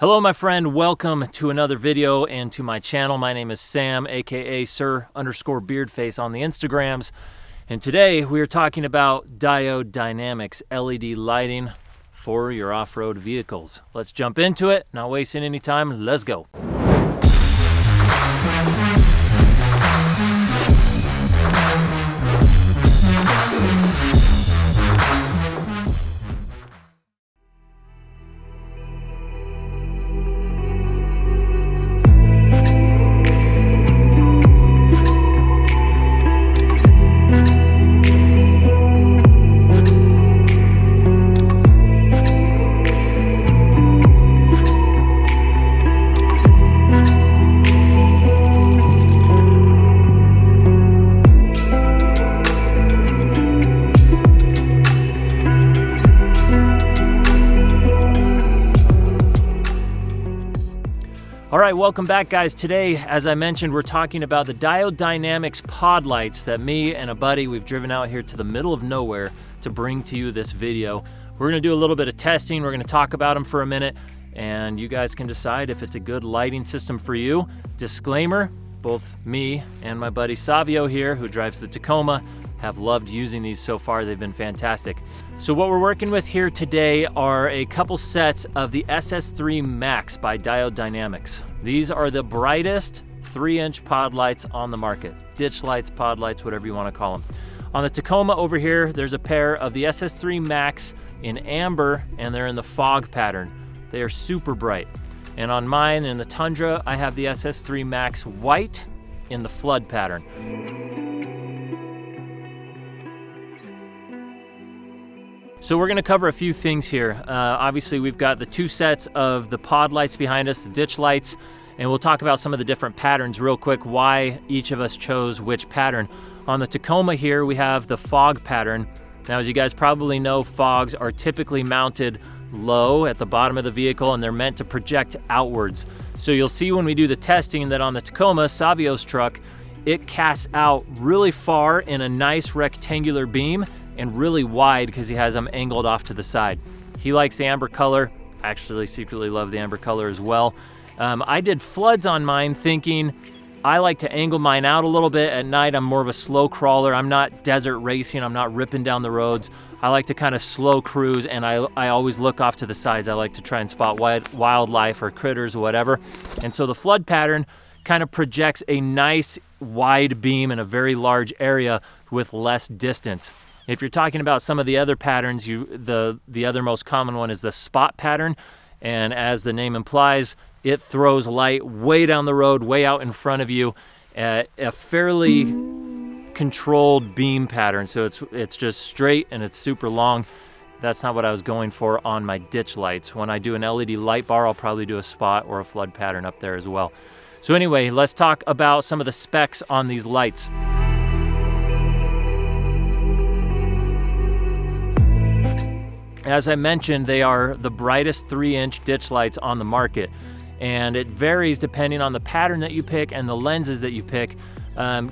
Hello my friend, welcome to another video and to my channel. My name is Sam, aka Sir_Beardface on the Instagrams. And today we are talking about Diode Dynamics LED lighting for your off-road vehicles. Let's jump into it, not wasting any time, let's go. All right, welcome back guys. Today, as I mentioned, we're talking about the Diode Dynamics pod lights that me and a buddy, we've driven out here to the middle of nowhere to bring to you this video. We're gonna do a little bit of testing. We're gonna talk about them for a minute and you guys can decide if it's a good lighting system for you. Disclaimer, both me and my buddy Savio here, who drives the Tacoma, have loved using these so far. They've been fantastic. So what we're working with here today are a couple sets of the SS3 Max by Diode Dynamics. These are the brightest 3-inch pod lights on the market. Ditch lights, pod lights, whatever you want to call them. On the Tacoma over here, there's a pair of the SS3 Max in amber, and they're in the fog pattern. They are super bright. And on mine, in the Tundra, I have the SS3 Max white in the flood pattern. So we're gonna cover a few things here. Obviously we've got the two sets of the pod lights behind us, the ditch lights, and we'll talk about some of the different patterns real quick, why each of us chose which pattern. On the Tacoma here, we have the fog pattern. Now, as you guys probably know, fogs are typically mounted low at the bottom of the vehicle and they're meant to project outwards. So you'll see when we do the testing that on the Tacoma, Savio's truck, it casts out really far in a nice rectangular beam and really wide because he has them angled off to the side. He likes the amber color. I actually secretly love the amber color as well. I did floods on mine thinking I like to angle mine out a little bit. At night, I'm more of a slow crawler. I'm not desert racing. I'm not ripping down the roads. I like to kind of slow cruise, and I always look off to the sides. I like to try and spot wildlife or critters or whatever. And so the flood pattern kind of projects a nice wide beam in a very large area with less distance. If you're talking about some of the other patterns, the other most common one is the spot pattern. And as the name implies, it throws light way down the road, way out in front of you at a fairly controlled beam pattern. So it's just straight and it's super long. That's not what I was going for on my ditch lights. When I do an LED light bar, I'll probably do a spot or a flood pattern up there as well. So anyway, let's talk about some of the specs on these lights. As I mentioned, they are the brightest 3-inch ditch lights on the market, and it varies depending on the pattern that you pick and the lenses that you pick.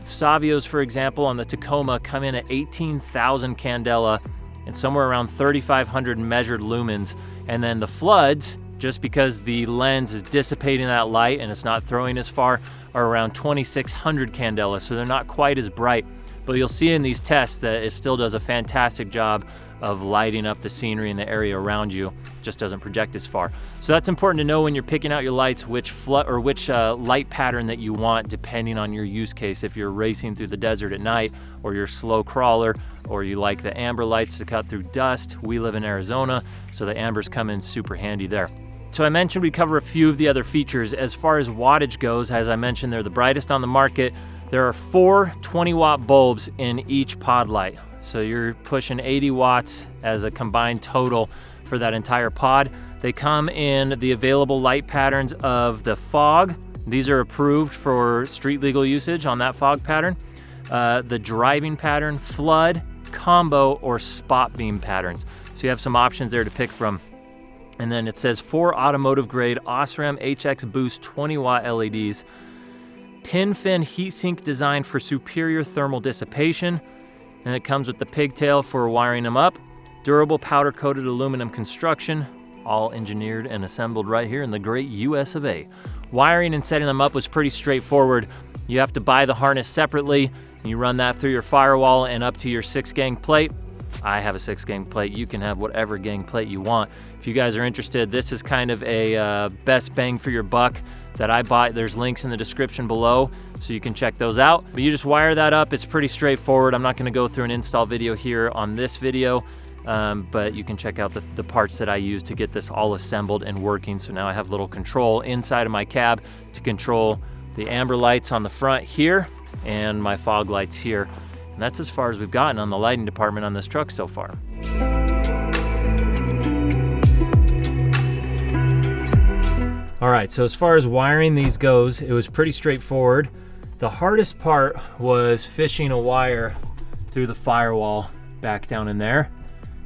Savio's, for example, on the Tacoma come in at 18,000 candela and somewhere around 3,500 measured lumens. And then the floods, just because the lens is dissipating that light and it's not throwing as far, are around 2,600 candela, so they're not quite as bright. But you'll see in these tests that it still does a fantastic job of lighting up the scenery in the area around you. Just doesn't project as far. So that's important to know when you're picking out your lights, which light pattern that you want, depending on your use case. If you're racing through the desert at night, or you're a slow crawler, or you like the amber lights to cut through dust. We live in Arizona, so the ambers come in super handy there. So I mentioned we'd cover a few of the other features. As far as wattage goes, as I mentioned, they're the brightest on the market. There are 4 20-watt bulbs in each pod light. So you're pushing 80 watts as a combined total for that entire pod. They come in the available light patterns of the fog. These are approved for street legal usage on that fog pattern. The driving pattern, flood, combo, or spot beam patterns. So you have some options there to pick from. And then it says 4 automotive grade Osram HX Boost 20-watt LEDs. Pin fin heatsink designed for superior thermal dissipation. And it comes with the pigtail for wiring them up. Durable powder-coated aluminum construction. all engineered and assembled right here in the great US of A. Wiring and setting them up was pretty straightforward. You have to buy the harness separately, and you run that through your firewall and up to your 6-gang plate. I have a 6-gang plate. You can have whatever gang plate you want. If you guys are interested, this is kind of a best bang for your buck that I bought. There's links in the description below, so you can check those out. But you just wire that up. It's pretty straightforward. I'm not gonna go through an install video here on this video, but you can check out the parts that I use to get this all assembled and working. So now I have little control inside of my cab to control the amber lights on the front here and my fog lights here. And that's as far as we've gotten on the lighting department on this truck so far. All right, so as far as wiring these goes, it was pretty straightforward. The hardest part was fishing a wire through the firewall back down in there.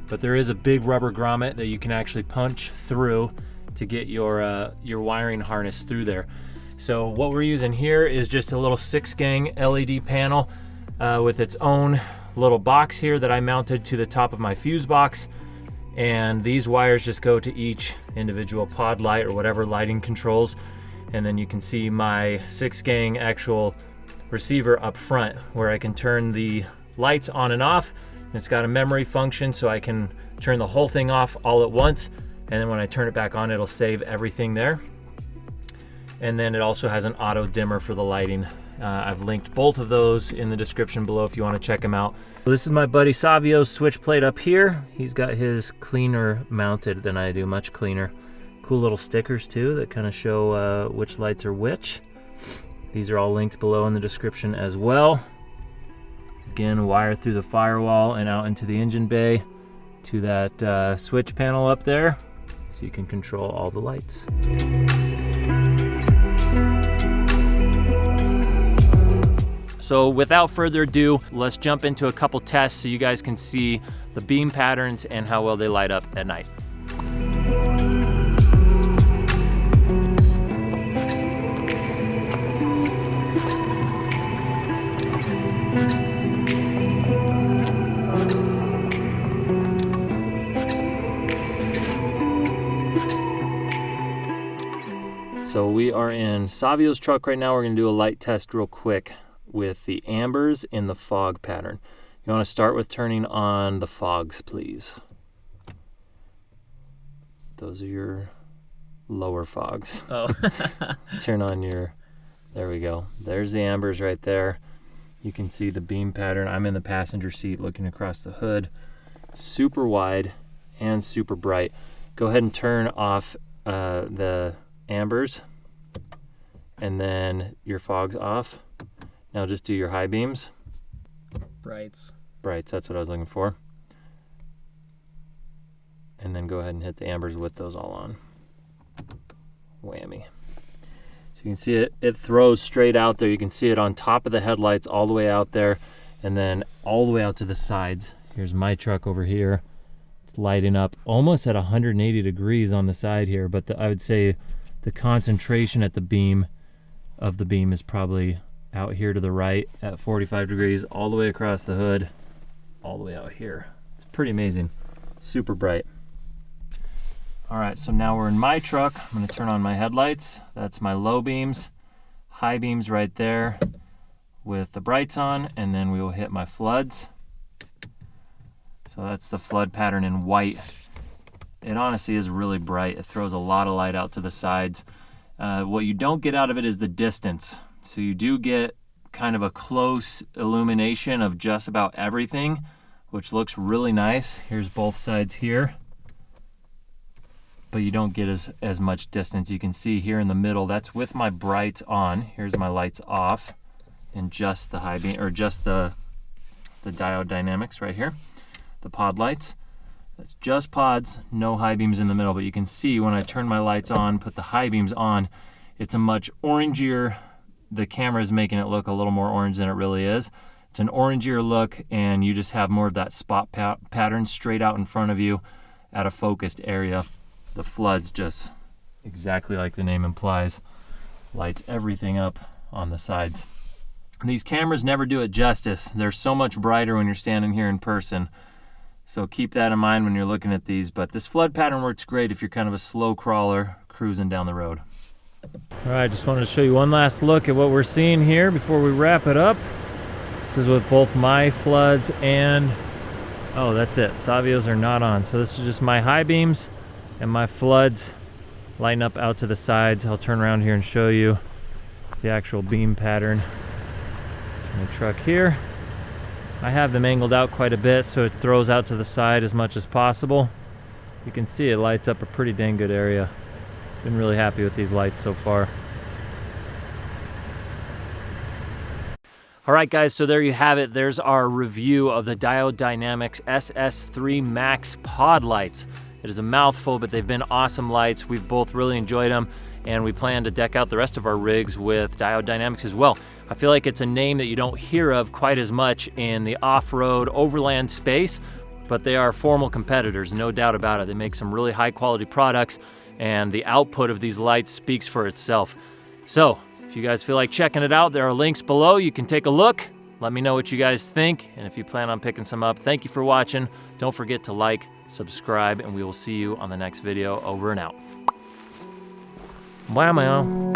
But there is a big rubber grommet that you can actually punch through to get your wiring harness through there. So what we're using here is just a little 6-gang LED panel with its own little box here that I mounted to the top of my fuse box. And these wires just go to each individual pod light or whatever lighting controls. And then you can see my 6-gang actual receiver up front where I can turn the lights on and off. It's got a memory function, so I can turn the whole thing off all at once. And then when I turn it back on, it'll save everything there. And then it also has an auto dimmer for the lighting. I've linked both of those in the description below if you want to check them out. So this is my buddy Savio's switch plate up here. He's got his cleaner mounted than I do, much cleaner. Cool little stickers too that kind of show which lights are which. These are all linked below in the description as well. Again, wire through the firewall and out into the engine bay to that switch panel up there so you can control all the lights. So without further ado, let's jump into a couple tests so you guys can see the beam patterns and how well they light up at night. So we are in Savio's truck right now. We're gonna do a light test real quick with the ambers in the fog pattern. You wanna start with turning on the fogs, please. Those are your lower fogs. Oh. Turn on your, there we go. There's the ambers right there. You can see the beam pattern. I'm in the passenger seat looking across the hood. Super wide and super bright. Go ahead and turn off the ambers and then your fogs off. Now just do your high beams. Brights. Brights, that's what I was looking for. And then go ahead and hit the ambers with those all on. Whammy. So you can see it throws straight out there. You can see it on top of the headlights all the way out there and then all the way out to the sides. Here's my truck over here. It's lighting up almost at 180 degrees on the side here, but I would say the concentration at the beam of the beam is probably out here to the right at 45 degrees, all the way across the hood, all the way out here. It's pretty amazing, super bright. All right, so now we're in my truck. I'm gonna turn on my headlights. That's my low beams, high beams right there with the brights on, and then we will hit my floods. So that's the flood pattern in white. It honestly is really bright. It throws a lot of light out to the sides. What you don't get out of it is the distance. So you do get kind of a close illumination of just about everything, which looks really nice. Here's both sides here. But you don't get as much distance. You can see here in the middle, that's with my brights on. Here's my lights off and just the high beam, or just the Diode Dynamics right here, the pod lights. That's just pods, no high beams in the middle, but you can see when I turn my lights on, put the high beams on, it's a much orangier, the camera is making it look a little more orange than it really is. It's an orangier look, and you just have more of that spot pattern straight out in front of you at a focused area. The floods, just exactly like the name implies, lights everything up on the sides. These cameras never do it justice. They're so much brighter when you're standing here in person. So keep that in mind when you're looking at these, but this flood pattern works great if you're kind of a slow crawler cruising down the road. All right, just wanted to show you one last look at what we're seeing here before we wrap it up. This is with both my floods and, oh, that's it, Savios are not on. So this is just my high beams and my floods lighting up out to the sides. I'll turn around here and show you the actual beam pattern in the truck here. I have them angled out quite a bit so it throws out to the side as much as possible. You can see it lights up a pretty dang good area. Been really happy with these lights so far. All right guys, so there you have it. There's our review of the Diode Dynamics SS3 Max pod lights. It is a mouthful, but they've been awesome lights. We've both really enjoyed them, and we plan to deck out the rest of our rigs with Diode Dynamics as well. I feel like it's a name that you don't hear of quite as much in the off-road overland space, but they are formal competitors, no doubt about it. They make some really high quality products, and the output of these lights speaks for itself. So if you guys feel like checking it out, there are links below. You can take a look. Let me know what you guys think, and if you plan on picking some up. Thank you for watching. Don't forget to like, subscribe, and we will see you on the next video. Over and out. Bye, man.